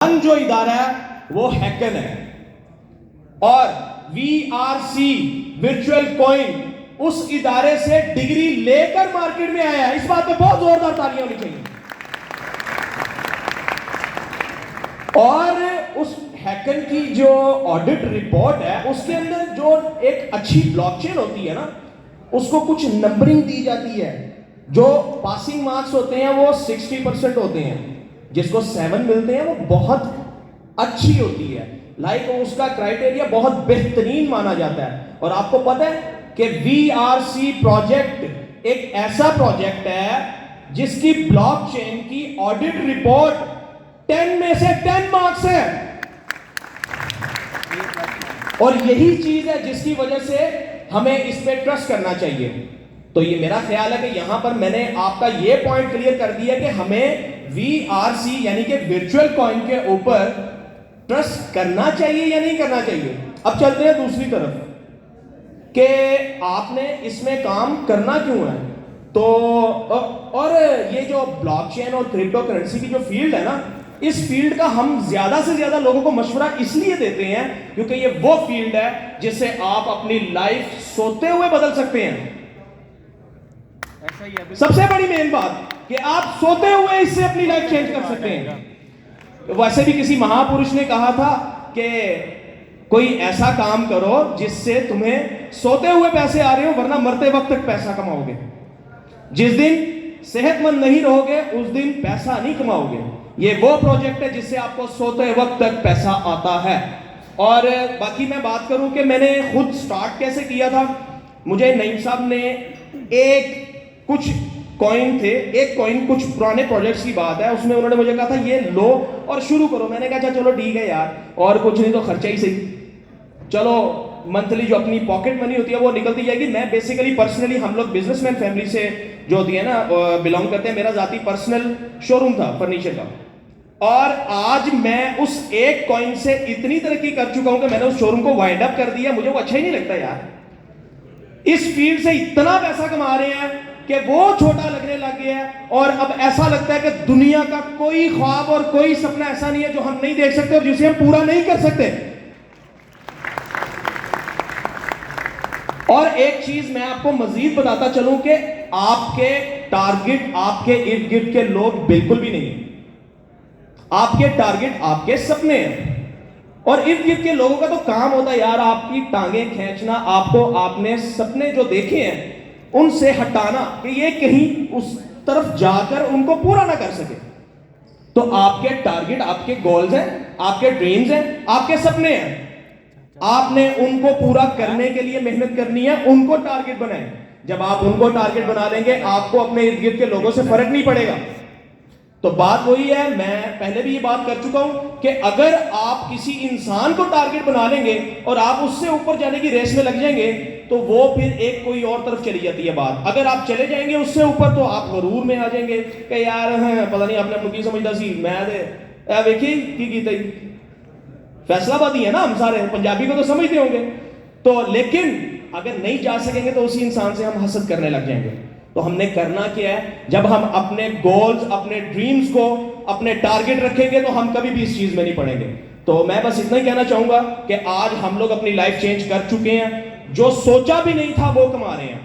جو ادارہ ہے وہ ہیکن ہے اور وی آر سی ورچوئل کوئن اس ادارے سے ڈگری لے کر مارکیٹ میں آیا ہے. اس بات پہ بہت زوردار تالیاں ہونی چاہیے. اور اس ہیکن کی جو آڈٹ رپورٹ ہے اس کے اندر جو ایک اچھی بلاک چین ہوتی ہے نا, اس کو کچھ نمبرنگ دی جاتی ہے. جو پاسنگ مارکس ہوتے ہیں وہ 60% ہوتے ہیں, جس کو 7 ملتے ہیں وہ بہت اچھی ہوتی ہے. لائک اس کا کرائٹیریا بہت بہترین مانا جاتا ہے. اور آپ کو پتہ ہے کہ وی آر سی پروجیکٹ ایک ایسا پروجیکٹ ہے جس کی بلاک چین کی آڈٹ رپورٹ 10 میں سے 10 مارکس ہے. اور یہی چیز ہے جس کی وجہ سے ہمیں اس پہ ٹرسٹ کرنا چاہیے. تو یہ میرا خیال ہے کہ یہاں پر میں نے آپ کا یہ پوائنٹ کلیئر کر دیا کہ ہمیں وی آر سی یعنی کہ ورچوئل کوئن کے اوپر ٹرسٹ کرنا چاہیے یا نہیں کرنا چاہیے. اب چلتے ہیں دوسری طرف کہ آپ نے اس میں کام کرنا کیوں ہے. تو اور یہ جو بلاک چین اور کرپٹو کرنسی کی جو فیلڈ ہے نا, اس فیلڈ کا ہم زیادہ سے زیادہ لوگوں کو مشورہ اس لیے دیتے ہیں کیونکہ یہ وہ فیلڈ ہے جس سے آپ اپنی لائف سوتے ہوئے بدل سکتے ہیں. سب سے بڑی مین بات کہ آپ سوتے ہوئے اس سے اپنی لائف چینج کر سکتے ہیں. ویسے بھی کسی مہاپرش نے کہا تھا کہ کوئی ایسا کام کرو جس سے تمہیں سوتے ہوئے پیسے آ رہے ہو, ورنہ مرتے وقت تک پیسہ کماؤ گے. جس دن صحت مند نہیں رہو گے اس دن پیسہ نہیں کماؤ گے. یہ وہ پروجیکٹ ہے جس سے آپ کو سوتے وقت تک پیسہ آتا ہے. اور باقی میں بات کروں کہ میں نے خود سٹارٹ کیسے کیا تھا. مجھے نعیم صاحب نے کچھ کوئن تھے, ایک کوئن کچھ پرانے پروجیکٹس کی بات ہے, اس میں انہوں نے مجھے کہا تھا یہ لو اور شروع کرو. میں نے کہا چلو ٹھیک ہے یار, اور کچھ نہیں تو خرچہ ہی صحیح, چلو منتھلی جو اپنی پاکٹ منی ہوتی ہے وہ نکلتی جائے گی. میں بیسیکلی پرسنلی ہم لوگ بزنس مین فیملی سے جو ہوتی ہے نا بلانگ کرتے ہیں. میرا ذاتی پرسنل شو روم تھا فرنیچر کا, اور آج میں اس ایک کوئن سے اتنی ترقی کر چکا ہوں کہ میں نے اس شو روم کو وائنڈ اپ کر دیا. مجھے وہ اچھا ہی نہیں لگتا یار. اس فیلڈ سے اتنا پیسہ کما رہے ہیں کہ وہ چھوٹا لگنے لگ گیا ہے, اور اب ایسا لگتا ہے کہ دنیا کا کوئی خواب اور کوئی سپنا ایسا نہیں ہے جو ہم نہیں دیکھ سکتے اور جسے ہم پورا نہیں کر سکتے. اور ایک چیز میں آپ کو مزید بتاتا چلوں کہ آپ کے ٹارگٹ آپ کے ارد گرد کے لوگ بالکل بھی نہیں ہیں. آپ کے ٹارگٹ آپ کے سپنے ہیں, اور ارد گرد کے لوگوں کا تو کام ہوتا ہے یار آپ کی ٹانگیں کھینچنا, آپ کو آپ نے سپنے جو دیکھے ہیں ان سے ہٹانا کہ یہ کہیں اس طرف جا کر ان کو پورا نہ کر سکے. تو آپ کے ٹارگٹ آپ کے گولز ہیں, آپ کے ڈریمز ہیں, آپ کے سپنے ہیں. آپ نے ان کو پورا کرنے کے لیے محنت کرنی ہے, ان کو ٹارگٹ بنائیں. جب آپ ان کو ٹارگٹ بنا لیں گے آپ کو اپنے ارد گرد کے لوگوں سے فرق نہیں پڑے گا. تو بات وہی ہے, میں پہلے بھی یہ بات کر چکا ہوں کہ اگر آپ کسی انسان کو ٹارگٹ بنا لیں گے اور آپ اس سے اوپر جانے کی ریس میں لگ جائیں گے تو وہ پھر ایک کوئی اور طرف چلی جاتی ہے بات. اگر آپ چلے جائیں گے اس سے اوپر تو آپ غرور میں آ جائیں گے کہ یار پتہ نہیں آپ نے اپنے کی سمجھتا سی میں دیکھیے کی کیتا ہی فیصلہ بادی ہے نا, ہم سارے پنجابی کو تو سمجھتے ہوں گے. تو لیکن اگر نہیں جا سکیں گے تو اسی انسان سے ہم حسد کرنے لگ جائیں گے. تو ہم نے کرنا کیا ہے, جب ہم اپنے گولز اپنے ڈریمز کو اپنے ٹارگٹ رکھیں گے تو ہم کبھی بھی اس چیز میں نہیں پڑیں گے. تو میں بس اتنا ہی کہنا چاہوں گا کہ آج ہم لوگ اپنی لائف چینج کر چکے ہیں. جو سوچا بھی نہیں تھا وہ کما رہے ہیں.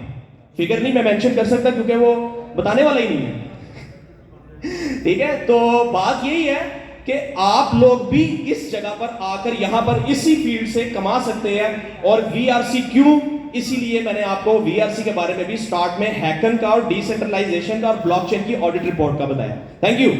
فگر نہیں میں مینشن کر سکتا کیونکہ وہ بتانے والا ہی نہیں ہے. ٹھیک ہے, تو بات یہی ہے کہ آپ لوگ بھی اس جگہ پر آ کر یہاں پر اسی فیلڈ سے کما سکتے ہیں. اور وی آر سی کیوں, اسی لیے میں نے آپ کو وی آر سی کے بارے میں بھی سٹارٹ میں ہیکن کا اور ڈی سینٹرلائزیشن کا اور بلاک چین کی آڈٹ رپورٹ کا بتایا. Thank you.